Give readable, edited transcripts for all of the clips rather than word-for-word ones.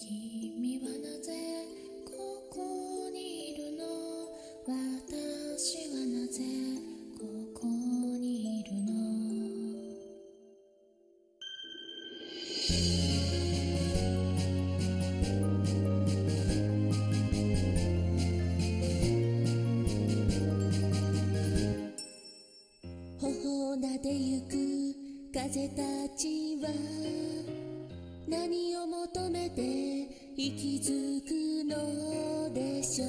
君はなぜここにいるの？私はなぜここにいるの？頬を撫でゆく風たちは何を求めて息づくのでしょう。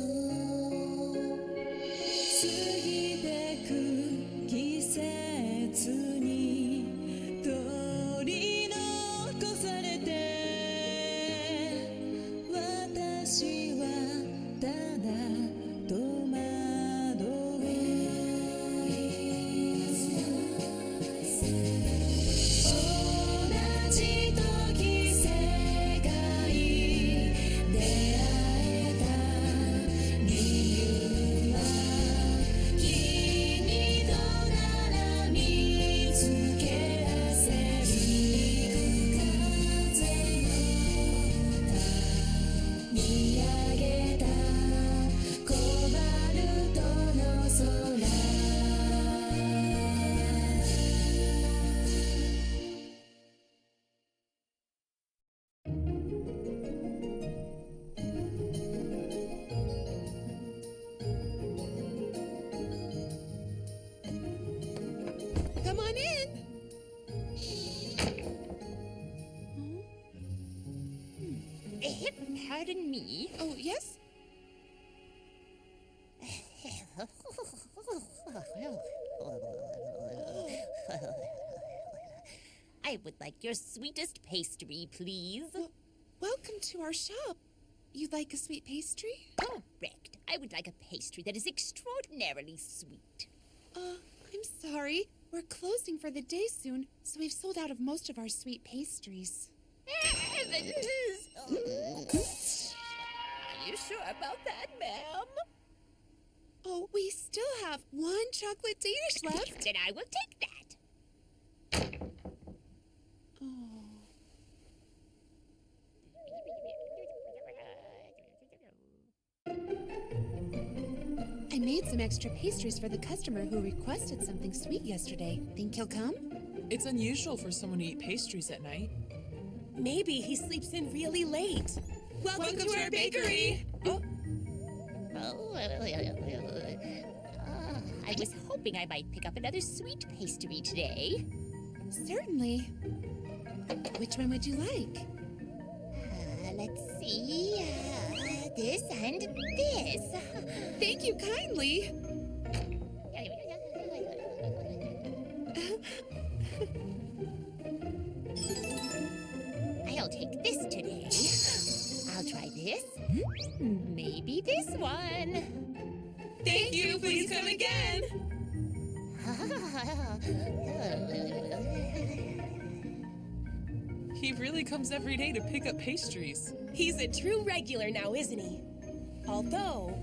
過ぎてく季節に取り残されて私はただ戸惑い同じ時世界出会えた理由は君となら見つけ出せる風の歌見上げたコバルトの空Come on in. Pardon me. Oh, yes? I would like your sweetest pastry, please. Welcome to our shop. You'd like a sweet pastry? Correct. I would like a pastry that is extraordinarily sweet. I'm sorry. We're closing for the day soon, so we've sold out of most of our sweet pastries. Heavens! Are you sure about that, ma'am? Oh, we still have one chocolate Danish left. Then I will take that. Oh. I made some extra pastries for the customer who requested something sweet yesterday. Think he'll come? It's unusual for someone to eat pastries at night. Maybe he sleeps in really late. Welcome to our bakery. Oh, I was hoping I might pick up another sweet pastry today. Certainly. Which one would you like? Let's see. This and this. Thank you kindly. I'll take this today. I'll try this. Maybe this one. Thank you. Please come again. He really comes every day to pick up pastries. He's a true regular now, isn't he? Although,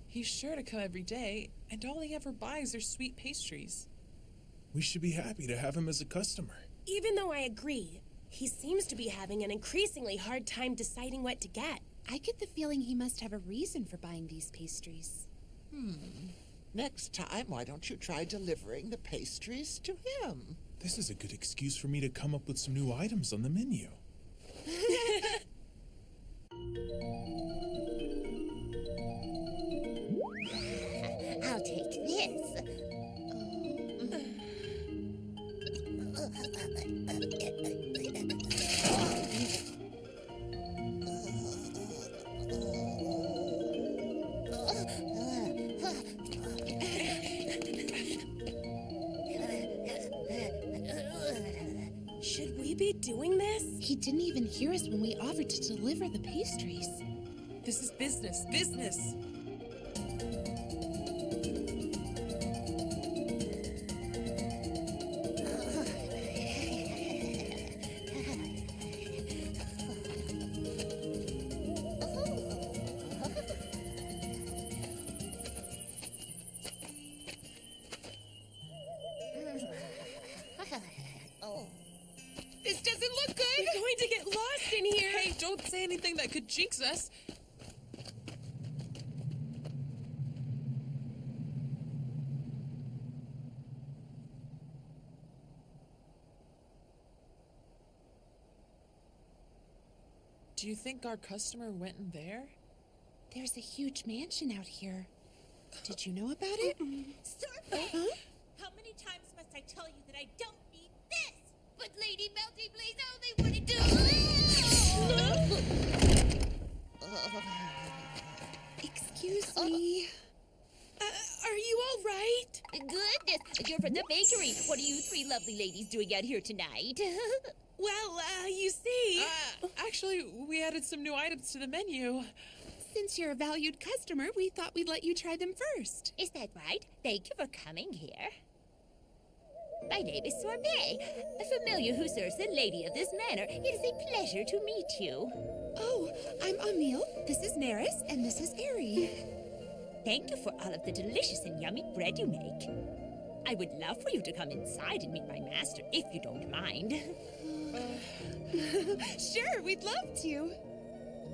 He's sure to come every day, and all he ever buys are sweet pastries. We should be happy to have him as a customer. even though I agree, he seems to be having an increasingly hard time deciding what to get. I get the feeling he must have a reason for buying these pastries. Next time, why don't you try delivering the pastries to him? This is a good excuse for me to come up with some new items on the menu. I'll take this. Should we be doing this? He didn't even hear us when we offered to deliver the pastries. This is business, business. Don't say anything that could jinx us. Do you think our customer went in there? There's a huge mansion out here. Did you know about it? Sorbet! Huh? How many times must I tell you that I don't need this? But Lady Melty, please only want to do. Excuse me. Are you all right? Goodness, you're from the bakery. What are you three lovely ladies doing out here tonight? Well, you see... Actually, we added some new items to the menu. Since you're a valued customer, we thought we'd let you try them first. Is that right? Thank you for coming here. My name is Sorbet, a familiar who serves the lady of this manor. It is a pleasure to meet you. Oh, I'm Emil. This is Neris, and this is Ari. Thank you for all of the delicious and yummy bread you make. I would love for you to come inside and meet my master, if you don't mind. Sure, we'd love to.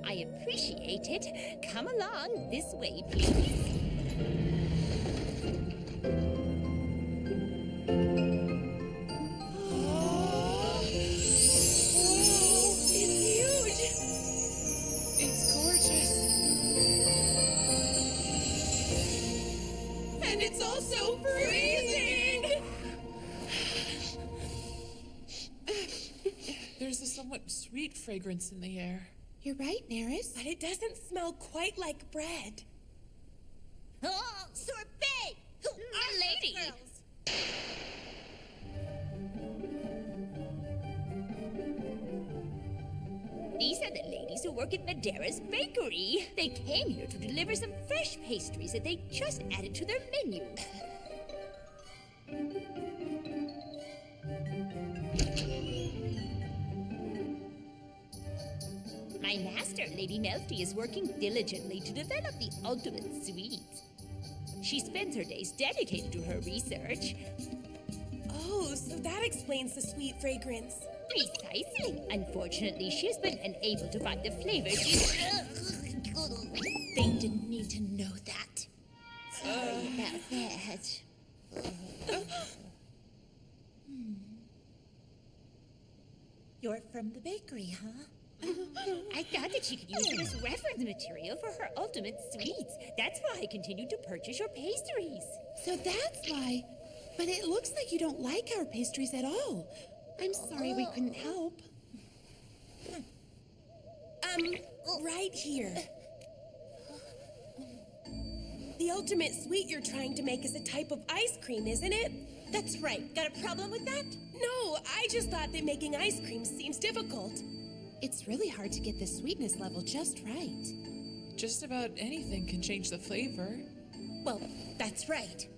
I appreciate it. Come along this way, please. It's gorgeous. And it's also freezing! There's a somewhat sweet fragrance in the air. You're right, Neris. But it doesn't smell quite like bread. Oh, Sorbet! Our lady! These are the ladies who work at Madera's bakery. They came here to deliver some fresh pastries that they just added to their menu. My master, Lady Melty, is working diligently to develop the ultimate sweets. She spends her days dedicated to her research. Oh, so that explains the sweet fragrance. Precisely. Unfortunately, she has been unable to find the flavor she... They didn't need to know that. Sorry about that. You're from the bakery, huh? I thought that she could use it as reference material for her ultimate sweets. That's why I continued to purchase your pastries. So that's why. But it looks like you don't like our pastries at all. I'm sorry we couldn't help. Right here. The ultimate sweet you're trying to make is a type of ice cream, isn't it? That's right. Got a problem with that? No, I just thought that making ice cream seems difficult. It's really hard to get the sweetness level just right. Just about anything can change the flavor. Well, that's right.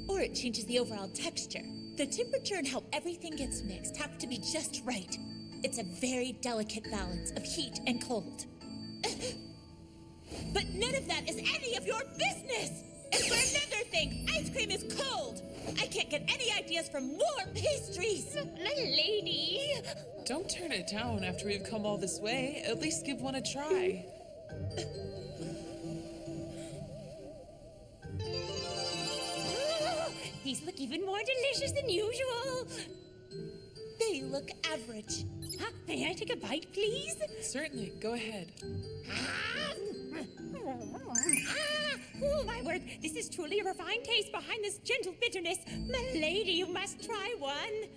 Or it changes the overall texture. The temperature and how everything gets mixed have to be just right. It's a very delicate balance of heat and cold. But none of that is any of your business! And for another thing, ice cream is cold! I can't get any ideas from warm pastries! My lady! Don't turn it down after we've come all this way. At least give one a try. Oh, these look even more delicious than usual. They look average. Huh? May I take a bite, please? Certainly, go ahead. Oh, my word. This is truly a refined taste behind this gentle bitterness. My lady, you must try one.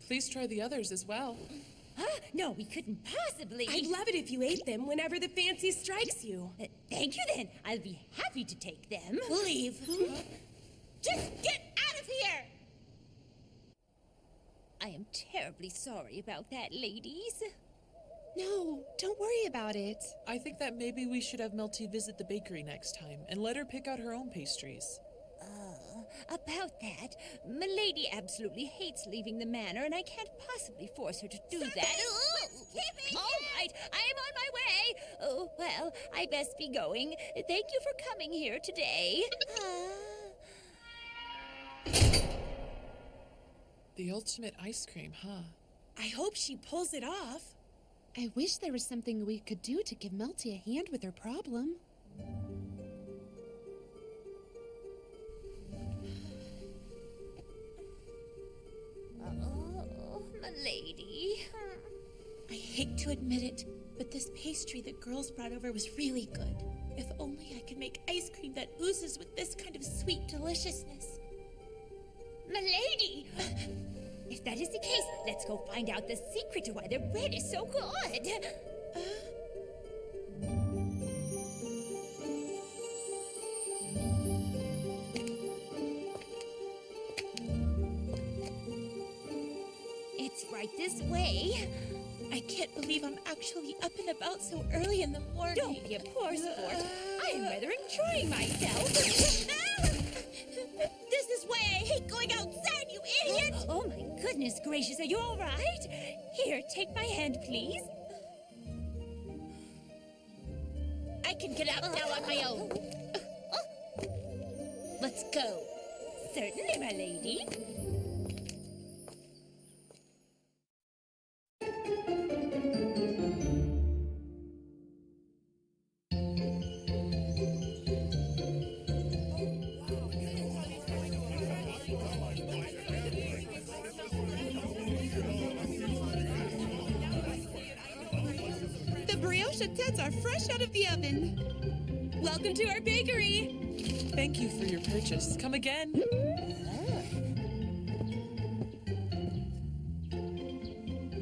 Please try the others as well. Huh? No, we couldn't possibly. I'd love it if you ate them whenever the fancy strikes you. Thank you, then. I'll be happy to take them. Leave. Just get out of here! I am terribly sorry about that, ladies. No, don't worry about it. I think that maybe we should have Melty visit the bakery next time and let her pick out her own pastries. About that, Milady absolutely hates leaving the manor, and I can't possibly force her to do that. All right, I am on my way. Oh, well, I best be going. Thank you for coming here today. The ultimate ice cream, huh? I hope she pulls it off. I wish there was something we could do to give Melty a hand with her problem. Oh, milady. I hate to admit it, but this pastry that girls brought over was really good. If only I could make ice cream that oozes with this kind of sweet deliciousness. Milady! If that is the case, let's go find out the secret to why the bread is so good. It's right this way. I can't believe I'm actually up and about so early in the morning. Don't be a poor sport. I am rather enjoying myself. This is why I hate going outside, you idiot! Oh my goodness gracious, are you all right? Here, take my hand, please. I can get out now on my own. Let's go. Certainly, my lady. The brioche tits are fresh out of the oven. Welcome to our bakery. Thank you for your purchase. Come again.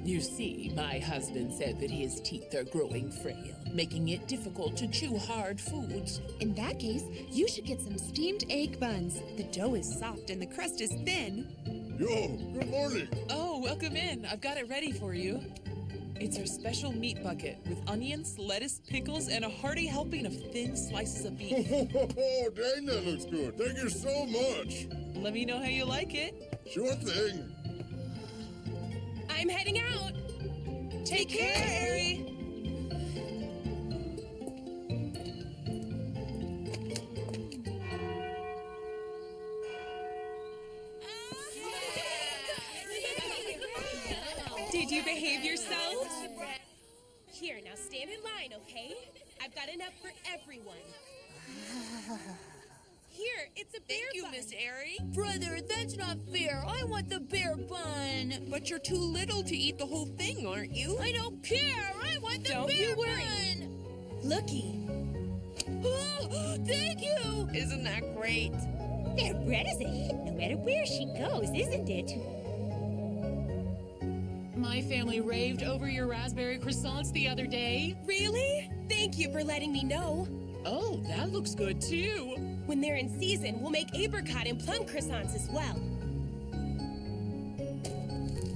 You see, my husband said that his teeth are growing frail, making it difficult to chew hard foods. In that case, you should get some steamed egg buns. The dough is soft and the crust is thin. Yo, good morning. Oh, welcome in. I've got it ready for you. It's our special meat bucket with onions, lettuce, pickles, and a hearty helping of thin slices of beef. Oh, dang, that looks good. Thank you so much. Let me know how you like it. Sure thing. I'm heading out. Take care, Ari. Did you behave yourselves? Here, now stand in line, okay? I've got enough for everyone. Here, it's a bear bun. Miss Ari. Brother, that's not fair. I want the bear bun. But you're too little to eat the whole thing, aren't you? I don't care. I want the Don't bear you worry. bun. Looky. Oh, thank you. Isn't that great? Their bread is a hit no matter where she goes, isn't it? My family raved over your raspberry croissants the other day. Really? Thank you for letting me know. Oh, that looks good too. When they're in season, we'll make apricot and plum croissants as well.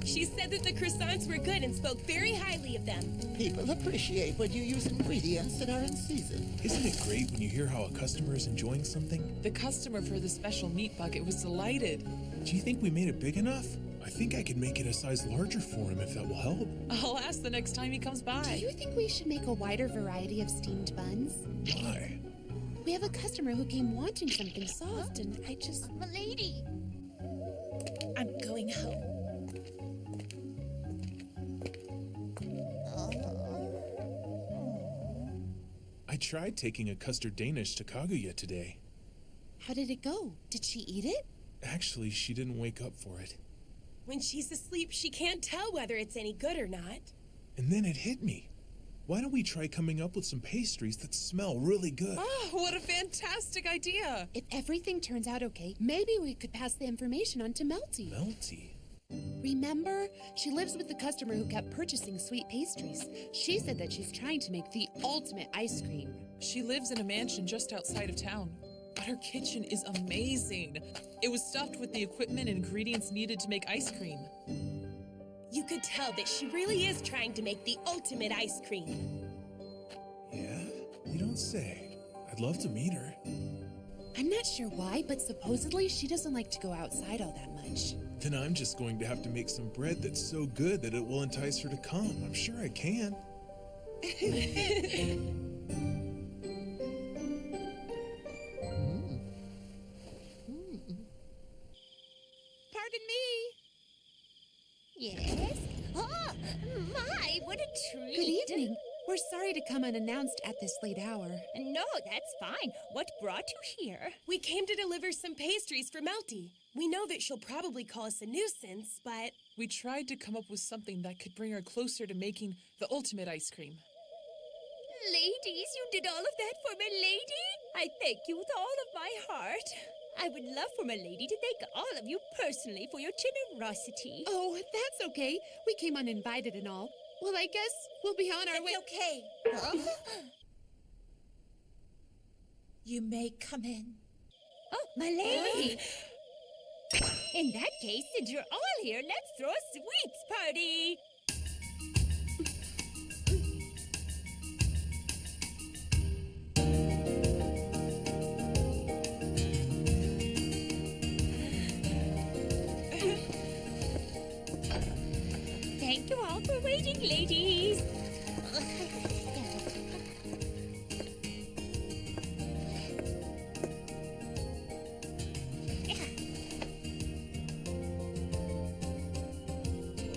She said that the croissants were good and spoke very highly of them. People appreciate when you use ingredients that are in season. Isn't it great when you hear how a customer is enjoying something? The customer for the special meat bucket was delighted. Do you think we made it big enough? I think I could make it a size larger for him if that will help. I'll ask the next time he comes by. Do you think we should make a wider variety of steamed buns? Why? We have a customer who came wanting something soft, and I just... Milady. I'm going home. I tried taking a custard Danish to Kaguya today. How did it go? Did she eat it? Actually, she didn't wake up for it. When she's asleep, she can't tell whether it's any good or not. And then it hit me. Why don't we try coming up with some pastries that smell really good? Oh, what a fantastic idea. If everything turns out okay, maybe we could pass the information on to Melty. Melty? Remember? She lives with the customer who kept purchasing sweet pastries. She said that she's trying to make the ultimate ice cream. She lives in a mansion just outside of town. But her kitchen is amazing. It was stuffed with the equipment and ingredients needed to make ice cream. You could tell that she really is trying to make the ultimate ice cream. Yeah? You don't say. I'd love to meet her. I'm not sure why, but supposedly she doesn't like to go outside all that much. Then I'm just going to have to make some bread that's so good that it will entice her to come. I'm sure I can. Pardon me. treat. Good evening. We're sorry to come unannounced at this late hour. No, that's fine. What brought you here? We came to deliver some pastries for Melty. We know that she'll probably call us a nuisance, but... We tried to come up with something that could bring her closer to making the ultimate ice cream. Ladies, you did all of that for my lady? I thank you with all of my heart. I would love for my lady to thank all of you personally for your generosity. Oh, that's okay. We came uninvited and all. Well, I guess we'll be on our way. Okay. You may come in. Oh, my lady! In that case, since you're all here, let's throw a sweets party! Thank you all for waiting, ladies.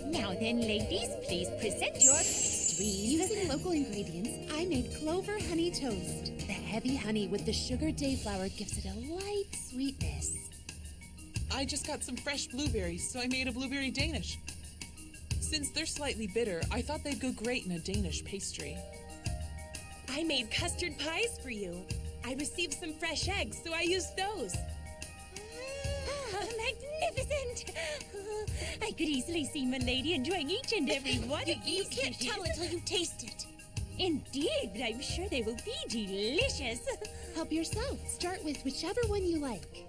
Now then, ladies, please present your pastries. Using local ingredients, I made clover honey toast. The heavy honey with the sugar dayflower gives it a light sweetness. I just got some fresh blueberries, so I made a blueberry Danish. Since they're slightly bitter, I thought they'd go great in a Danish pastry. I made custard pies for you. I received some fresh eggs, so I used those. Magnificent! I could easily see my lady enjoying each and every one of You these can't dishes. tell until you taste it. Indeed, but I'm sure they will be delicious. Help yourself. Start with whichever one you like.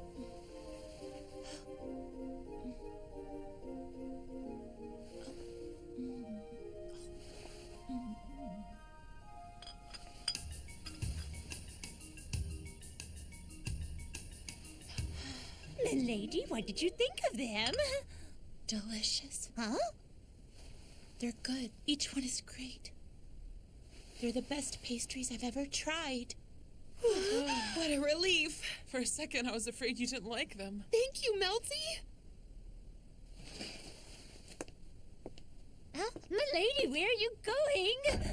My lady, what did you think of them? Delicious. Huh? They're good. Each one is great. They're the best pastries I've ever tried. What a relief. For a second, I was afraid you didn't like them. Thank you, Melty. Huh? My lady, where are you going?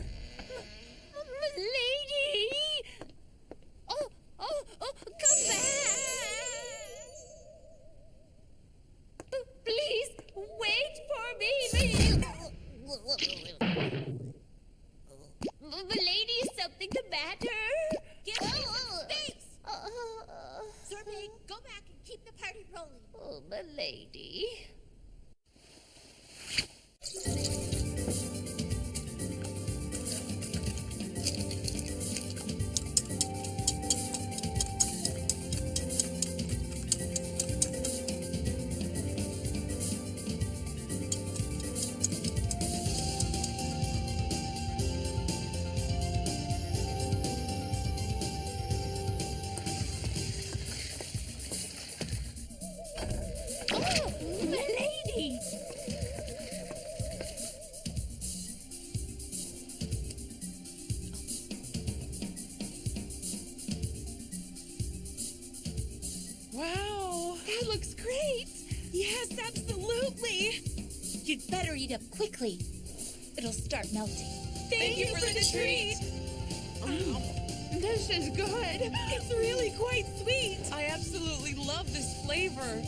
My lady! Oh, come back! Please, wait for me! My lady, is something the matter? Get away from space! Sorbet, go back and keep the party rolling. Oh, my lady. Wow! That looks great. Yes, absolutely. You'd better eat up quickly. It'll start melting. Thank you for the treat. This is good. It's really quite sweet. I absolutely love this flavor.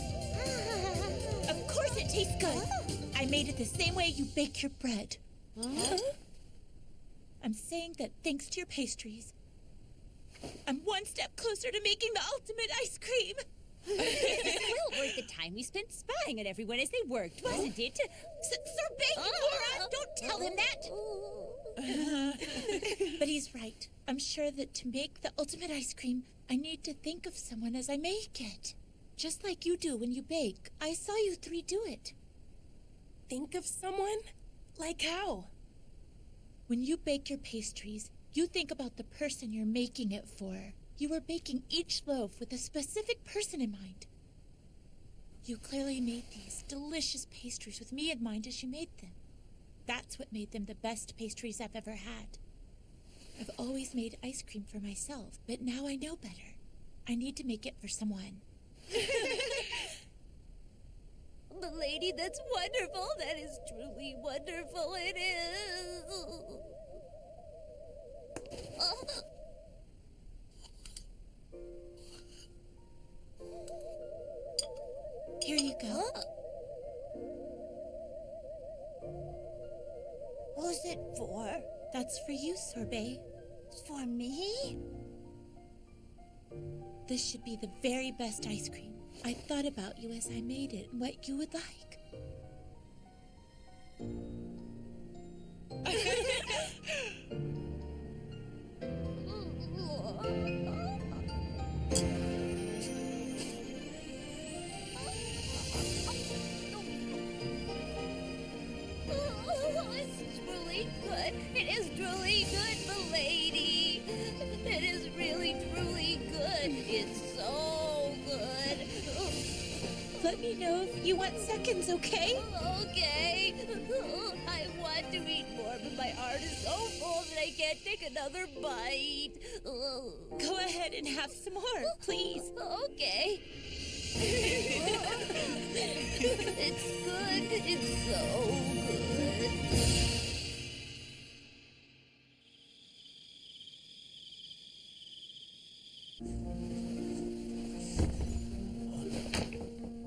Of course it tastes good. I made it the same way you bake your bread. I'm saying that thanks to your pastries, I'm one step closer to making the ultimate ice cream. Well worth the time we spent spying on everyone as they worked, wasn't it? Sorbet, you moron! Don't tell him that! But he's right. I'm sure that to make the ultimate ice cream, I need to think of someone as I make it. Just like you do when you bake. I saw you three do it. Think of someone? Like how? When you bake your pastries, you think about the person you're making it for. You were baking each loaf with a specific person in mind. You clearly made these delicious pastries with me in mind as you made them. That's what made them the best pastries I've ever had. I've always made ice cream for myself, but now I know better. I need to make it for someone. milady. That's wonderful. That is truly wonderful. It is. Oh. Here you go. Who's it for? That's for you, Sorbet. It's for me? This should be the very best ice cream. I thought about you as I made it and what you would like. It's truly good. It is truly good, milady. It is really, truly good. It's so good. Let me know if you want seconds, okay? Okay. I want to eat more, but my heart is so full that I can't take another bite. Go ahead and have some more, please. Okay. It's good. It's so good.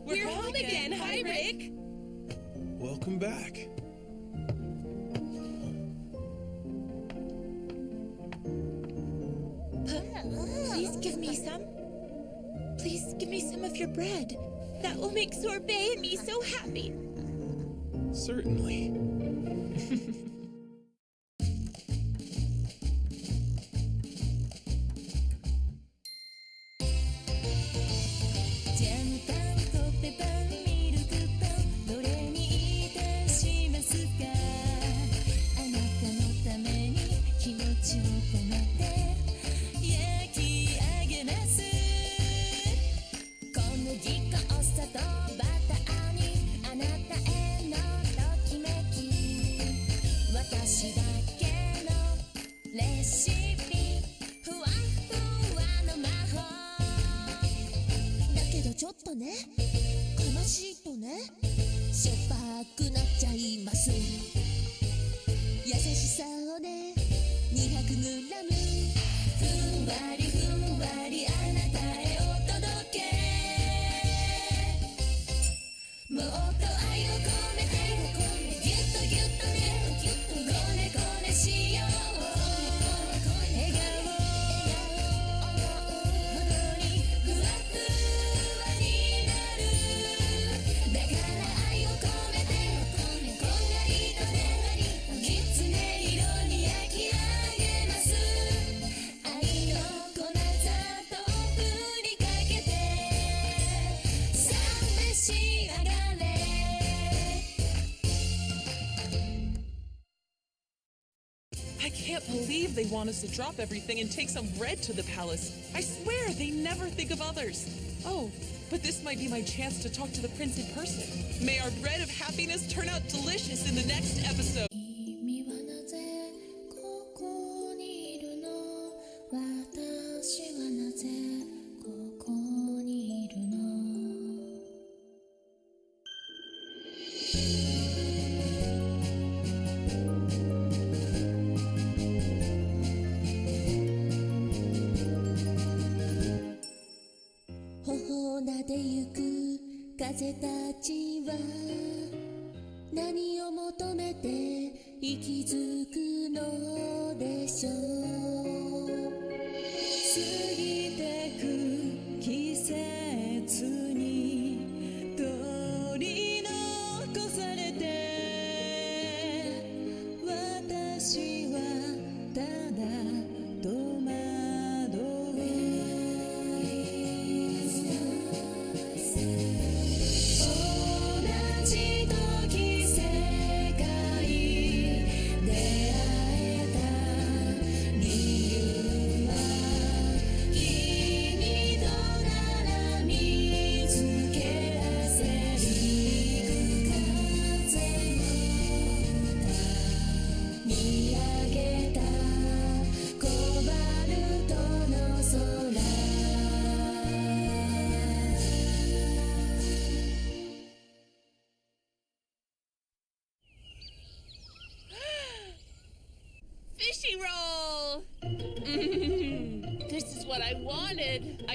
We're home again. Hi, Rick. Welcome back. Please give me some. Please give me some of your bread. That will make Sorbet and me so happy. Certainly. I can't believe they want us to drop everything and take some bread to the palace. I swear they never think of others. Oh, but this might be my chance to talk to the prince in person. May our bread of happiness turn out delicious in the next episode. 君はなぜここにいるの？私はなぜここにいるの？頬を撫でゆく風たちは何を求めて息づくのでしょう。過ぎてく季節に取り残されて私はただ戸惑う。同じ時世界出会えた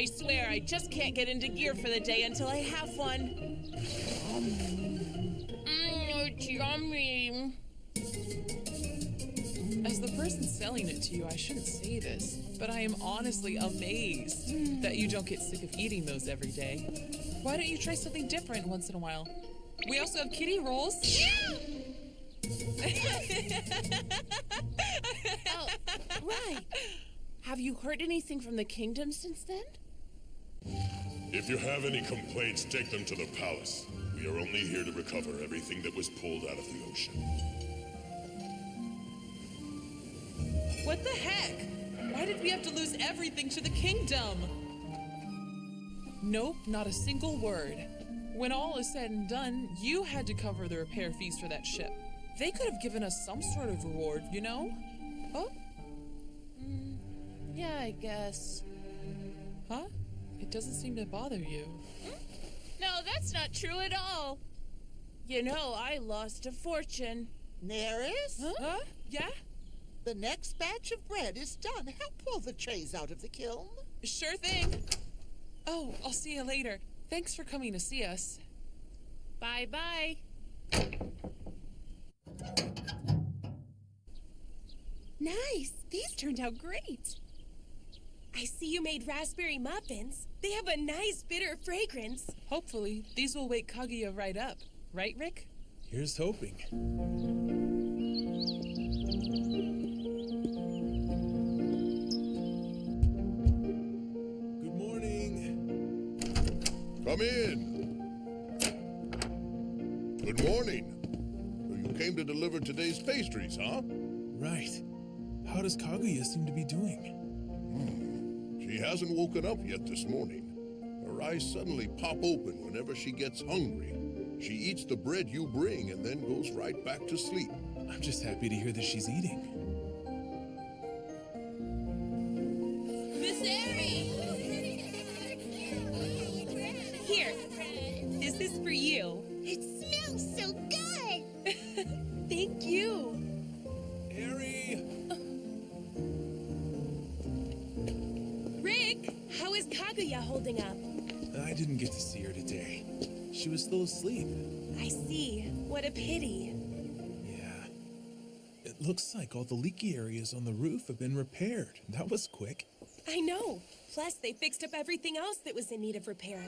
swear I just can't get into gear for the day until I have one. It's yummy. As the person selling it to you, I shouldn't say this, but I am honestly amazed that you don't get sick of eating those every day. Why don't you try something different once in a while? We also have kitty rolls. Oh, right. Have you heard anything from the kingdom since then? If you have any complaints, take them to the palace. We are only here to recover everything that was pulled out of the ocean. What the heck? Why did we have to lose everything to the kingdom? Nope, not a single word. When all is said and done, you had to cover the repair fees for that ship. They could have given us some sort of reward, you know? Oh? Yeah, I guess. Huh? It doesn't seem to bother you. No, that's not true at all. You know, I lost a fortune. Neris? Huh? Yeah? The next batch of bread is done. Help pull the trays out of the kiln. Sure thing. Oh, I'll see you later. Thanks for coming to see us. Bye-bye. Nice. These turned out great. I see you made raspberry muffins. They have a nice bitter fragrance. Hopefully, these will wake Kaguya right up. Right, Rick? Here's hoping. Good morning. Come in. Good morning. You came to deliver today's pastries, huh? Right. How does Kaguya seem to be doing? She hasn't woken up yet this morning. Her eyes suddenly pop open whenever she gets hungry. She eats the bread you bring and then goes right back to sleep. I'm just happy to hear that she's eating. Miss Eri! Here. This is for you. It smells so good. Thank you. Eri! Rick, how is Kaguya holding up? I didn't get to see her today. She was still asleep. I see. What a pity. Yeah. It looks like all the leaky areas on the roof have been repaired. That was quick. I know. Plus, they fixed up everything else that was in need of repair.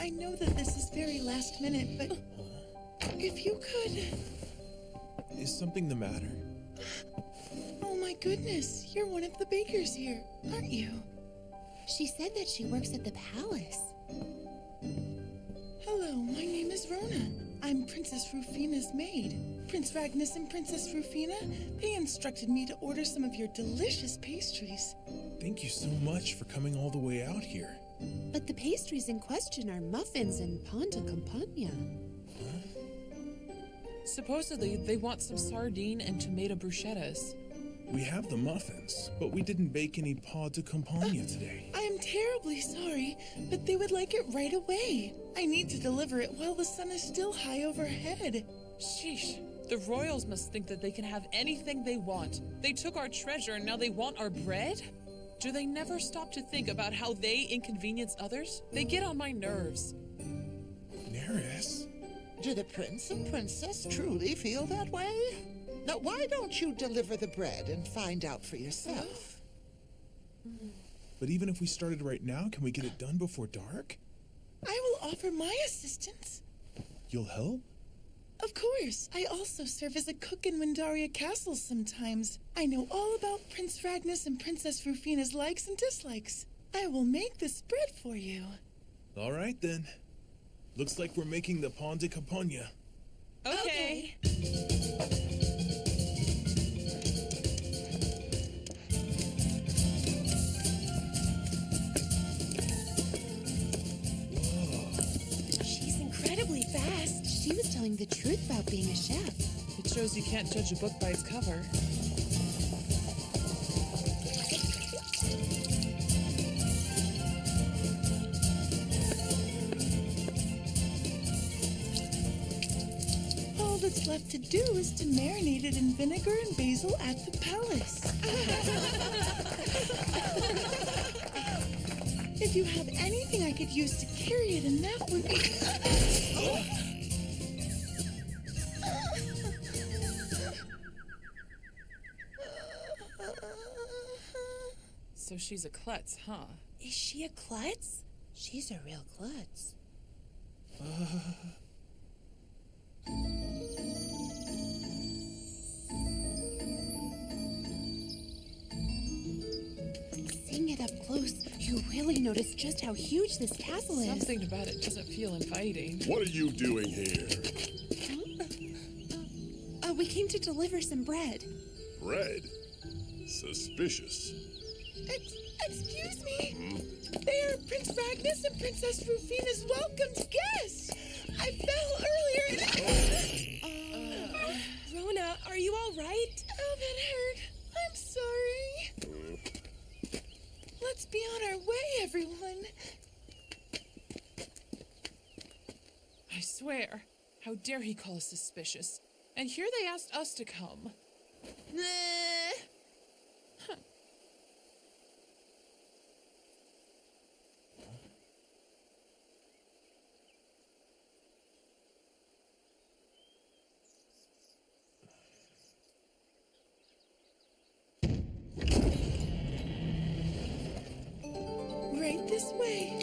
I know that this is very last minute, but if you could... Is something the matter? Oh my goodness, you're one of the bakers here, aren't you? She said that she works at the palace. Hello, my name is Rona. I'm Princess Rufina's maid. Prince Ragnus and Princess Rufina, they instructed me to order some of your delicious pastries. Thank you so much for coming all the way out here. But the pastries in question are muffins and pan de campagna. Supposedly, they want some sardine and tomato bruschettas. We have the muffins, but we didn't bake any pan de campagna today. I am terribly sorry, but they would like it right away. I need to deliver it while the sun is still high overhead. Sheesh. The royals must think that they can have anything they want. They took our treasure and now they want our bread? Do they never stop to think about how they inconvenience others? They get on my nerves. Neris? Do the prince and princess truly feel that way? Now, why don't you deliver the bread and find out for yourself? But even if we started right now, can we get it done before dark? I will offer my assistance. You'll help? Of course. I also serve as a cook in Windaria Castle sometimes. I know all about Prince Ragnus and Princess Rufina's likes and dislikes. I will make this bread for you. All right, then. Looks like we're making the pan de campagna. being a chef. It shows you can't judge a book by its cover. All that's left to do is to marinate it in vinegar and basil at the palace. If you have anything I could use to carry it in, that would be... So she's a klutz, huh? Is she a klutz? She's a real klutz. Seeing it up close, you really notice just how huge this castle is. Something about it doesn't feel inviting. What are you doing here? We came to deliver some bread. Bread? Suspicious. Excuse me? They are Prince Magnus and Princess Rufina's welcomed guests. I fell earlier. Rona, are you all right? Oh, that hurt. I'm sorry. Let's be on our way, everyone. I swear, how dare he call us suspicious? And here they asked us to come. Right this way.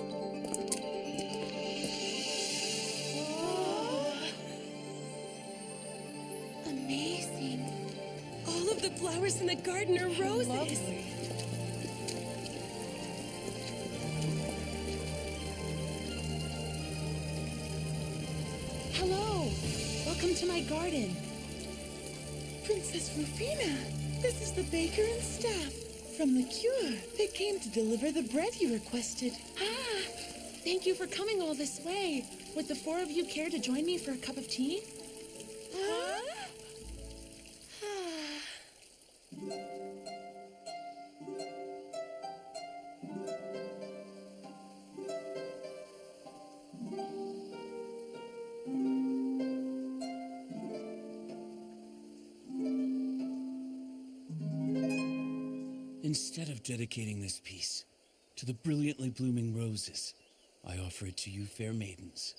Amazing. All of the flowers in the garden are roses. Lovely. Hello. Welcome to my garden. Princess Rufina, this is the baker and staff from the cure. They came to deliver the bread you requested. Ah, thank you for coming all this way. Would the four of you care to join me for a cup of tea? Instead of dedicating this piece to the brilliantly blooming roses, I offer it to you, fair maidens.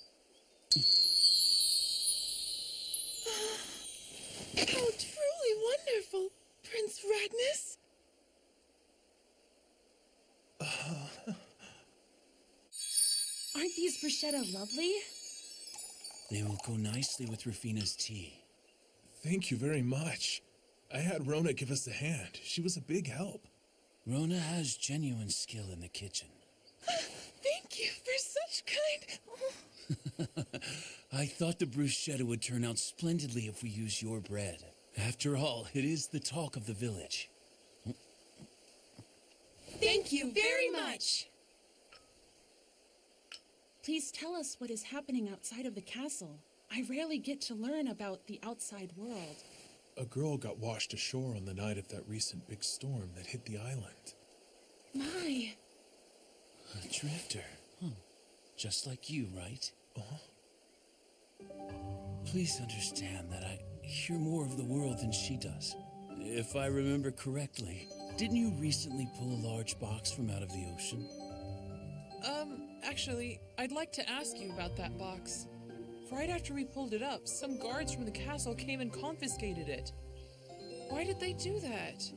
How truly wonderful, Prince Magnus. Aren't these bruschetta lovely? They will go nicely with Rufina's tea. Thank you very much. I had Rona give us a hand. She was a big help. Rona has genuine skill in the kitchen. Thank you for such kind... I thought the bruschetta would turn out splendidly if we use your bread. After all, it is the talk of the village. Thank you very much. Please tell us what is happening outside of the castle. I rarely get to learn about the outside world. A girl got washed ashore on the night of that recent big storm that hit the island. My. A drifter. Huh. Just like you, right? Please understand that I hear more of the world than she does. If I remember correctly, didn't you recently pull a large box from out of the ocean? Actually, I'd like to ask you about that box. Right after we pulled it up, some guards from the castle came and confiscated it. Why did they do that?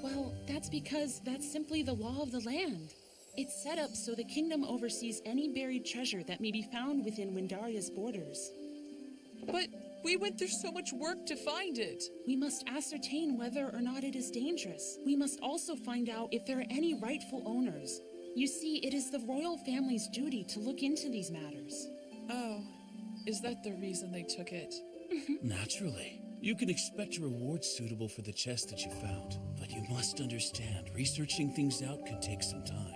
Well, that's because that's simply the law of the land. It's set up so the kingdom oversees any buried treasure that may be found within Windaria's borders. But we went through so much work to find it. We must ascertain whether or not it is dangerous. We must also find out if there are any rightful owners. You see, it is the royal family's duty to look into these matters. Oh, is that the reason they took it? Naturally. You can expect a reward suitable for the chest that you found. But you must understand, researching things out can take some time.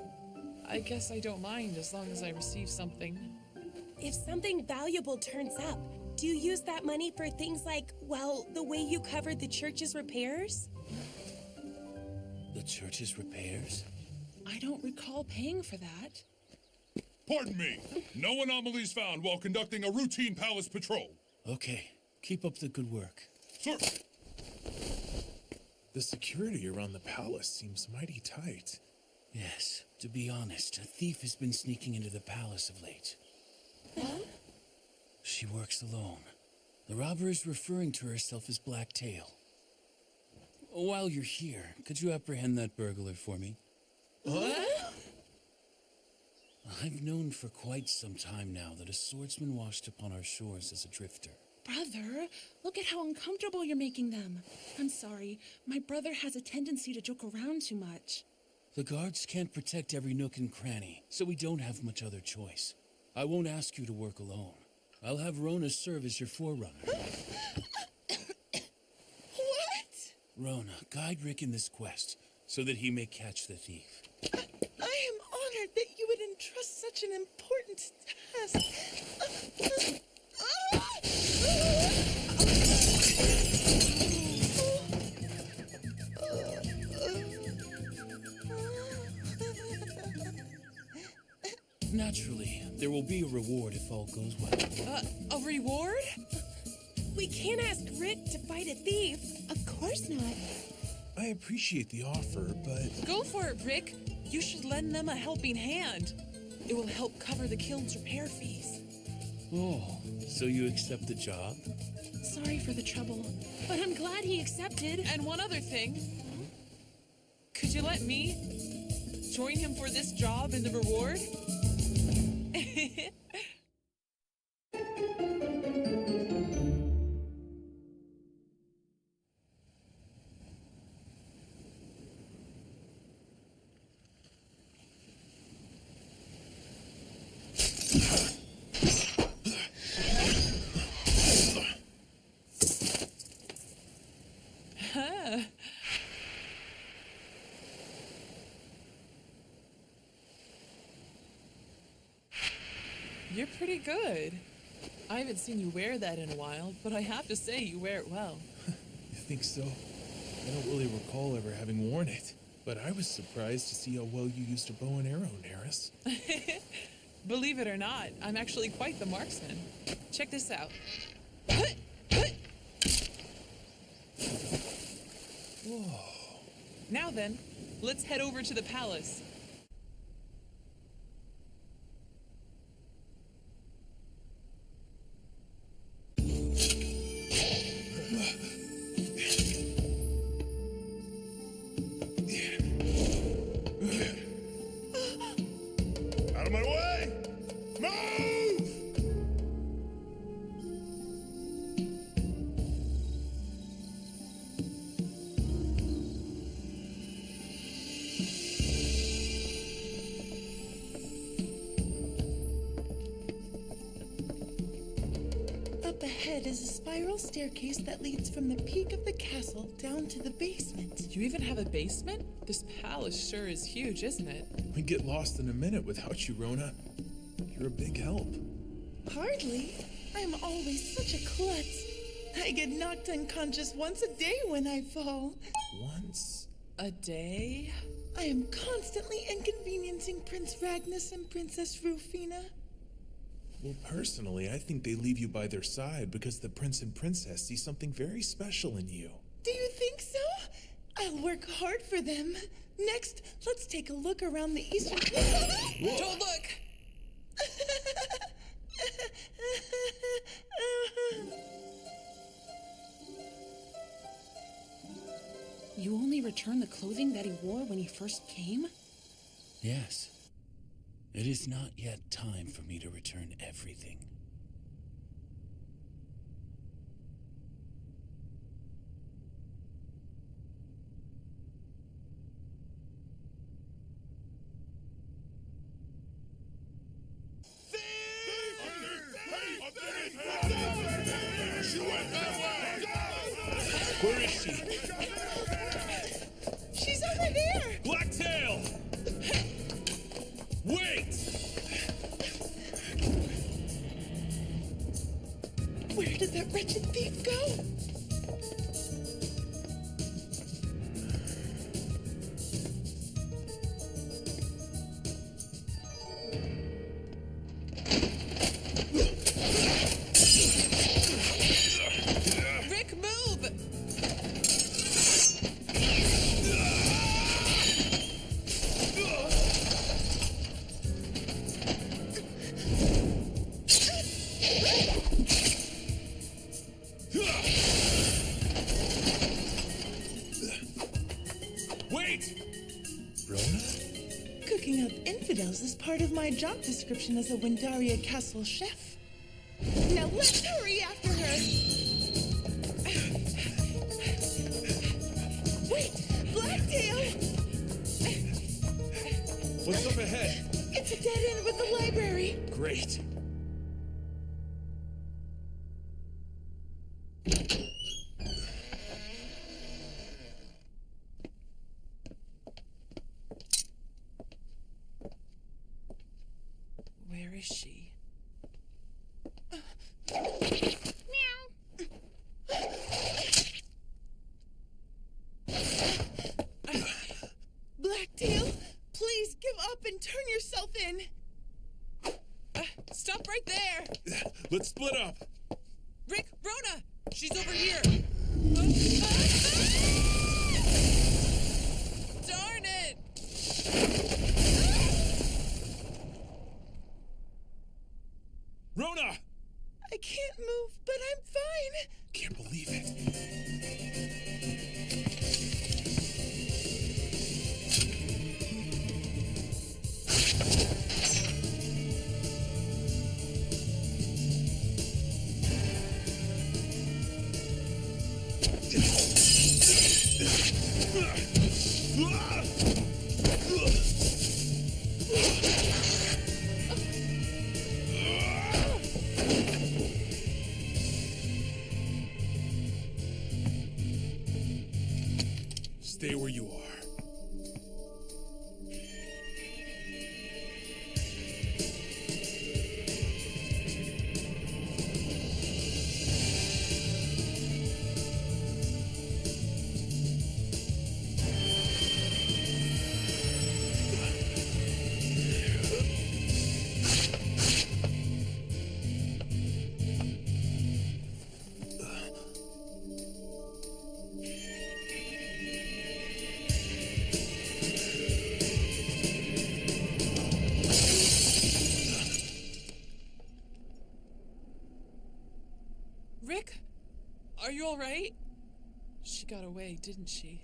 I guess I don't mind as long as I receive something. If something valuable turns up, Do you use that money for things like, well, the way you covered the church's repairs? The church's repairs? I don't recall paying for that. Pardon me. No anomalies found while conducting a routine palace patrol. Okay. Keep up the good work. Sir. The security around the palace seems mighty tight. Yes, to be honest, a thief has been sneaking into the palace of late. Huh? She works alone. The robber is referring to herself as Blacktail. While you're here, could you apprehend that burglar for me? What? I've known for quite some time now that a swordsman washed upon our shores as a drifter. Brother, look at how uncomfortable you're making them. I'm sorry, my brother has a tendency to joke around too much. The guards can't protect every nook and cranny, so we don't have much other choice. I won't ask you to work alone. I'll have Rona serve as your forerunner. What? Rona, guide Rick in this quest, so that he may catch the thief. I am honored that you would entrust such an important task. Naturally, there will be a reward if all goes well. A reward? We can't ask Rick to fight a thief. Of course not. I appreciate the offer, but... Go for it, Rick. You should lend them a helping hand. It will help cover the guild's repair fees. Oh, so you accept the job? Sorry for the trouble, but I'm glad he accepted. And one other thing. Could you let me join him for this job and the reward? You're pretty good. I haven't seen you wear that in a while, but I have to say you wear it well. You think so? I don't really recall ever having worn it, but I was surprised to see how well you used a bow and arrow, Neris. Believe it or not, I'm actually quite the marksman. Check this out. Whoa. Now then, let's head over to the palace. Out of my way! Move! Up ahead is a spiral staircase that leads from the peak of the castle down to the basement. You even have a basement? This palace sure is huge, isn't it? We'd get lost in a minute without you, Rona. You're a big help. Hardly. I'm always such a klutz. I get knocked unconscious once a day when I fall. Once? A day? I am constantly inconveniencing Prince Ragnus and Princess Rufina. Well, personally, I think they leave you by their side because the prince and princess see something very special in you. Do you think so? I'll work hard for them. Next, let's take a look around the eastern... Don't look! You only returned the clothing that he wore when he first came? Yes. It is not yet time for me to return everything. Where is she? She's over here! Blacktail! Wait! Where wretched thief go? Rick, move! Wait! Rona? Cooking up infidels is part of my job description as a Windaria Castle chef. Now let's hurry after her! Wait! Blacktail! What's up ahead? It's a dead end with the library! Great. Where is she? Blacktail, please give up and turn yourself in! Stop right there! Let's split up. Rick, Rona! She's over here! Darn it! Rona! I can't move, but I'm fine! Can't believe it. Stay where you are. Rick? Are you alright? She got away, didn't she?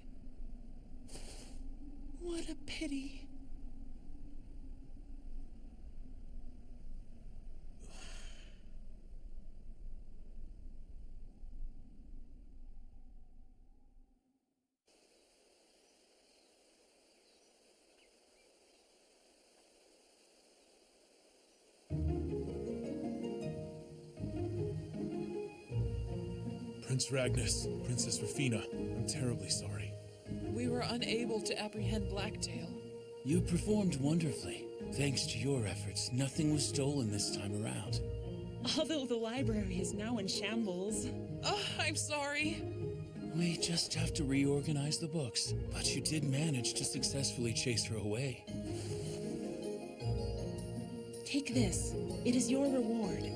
What a pity. Prince Ragnus, Princess Rafina, I'm terribly sorry. We were unable to apprehend Blacktail. You performed wonderfully. Thanks to your efforts, nothing was stolen this time around. Although the library is now in shambles. Oh, I'm sorry. We just have to reorganize the books. But you did manage to successfully chase her away. Take this. It is your reward.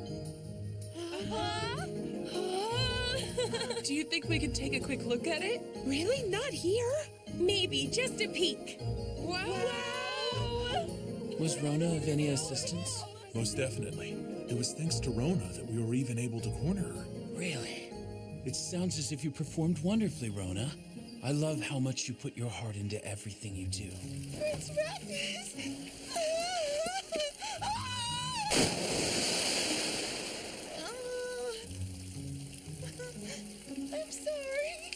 Do you think we can take a quick look at it? Really? Not here? Maybe just a peek. Wow! Was Rona of any assistance? Most definitely. It was thanks to Rona that we were even able to corner her. Really? It sounds as if you performed wonderfully, Rona. I love how much you put your heart into everything you do. Prince Ragnus! I'm sorry.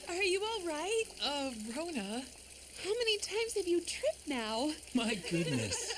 Are you all right? Rona? How many times have you tripped now? My goodness.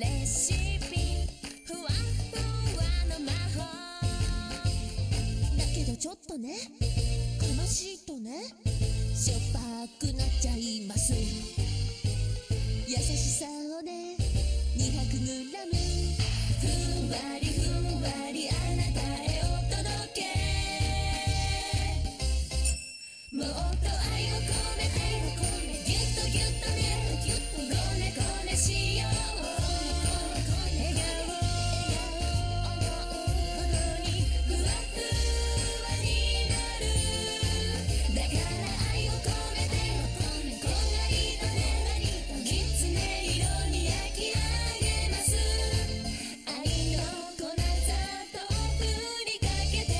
レシピふわふわの魔法だけどちょっとね悲しいとねしょっぱくなっちゃいます優しさをね 200g ふんわりふんわりあなたへお届けもっと愛を込めてギュッとギュッとねこねこねしよう笑顔ほどにふわふわになるだから愛を込めてこんがりとねきつね色に焼き上げます愛の粉砂糖振りかけて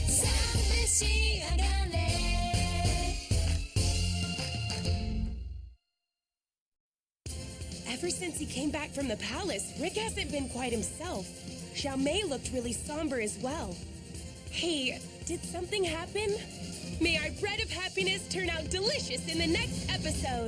さあ召し上がれ Ever since he came back from the palace, Rick hasn't been quite himself. Xiaomei looked really somber as well. Hey, did something happen? May our bread of happiness turn out delicious in the next episode.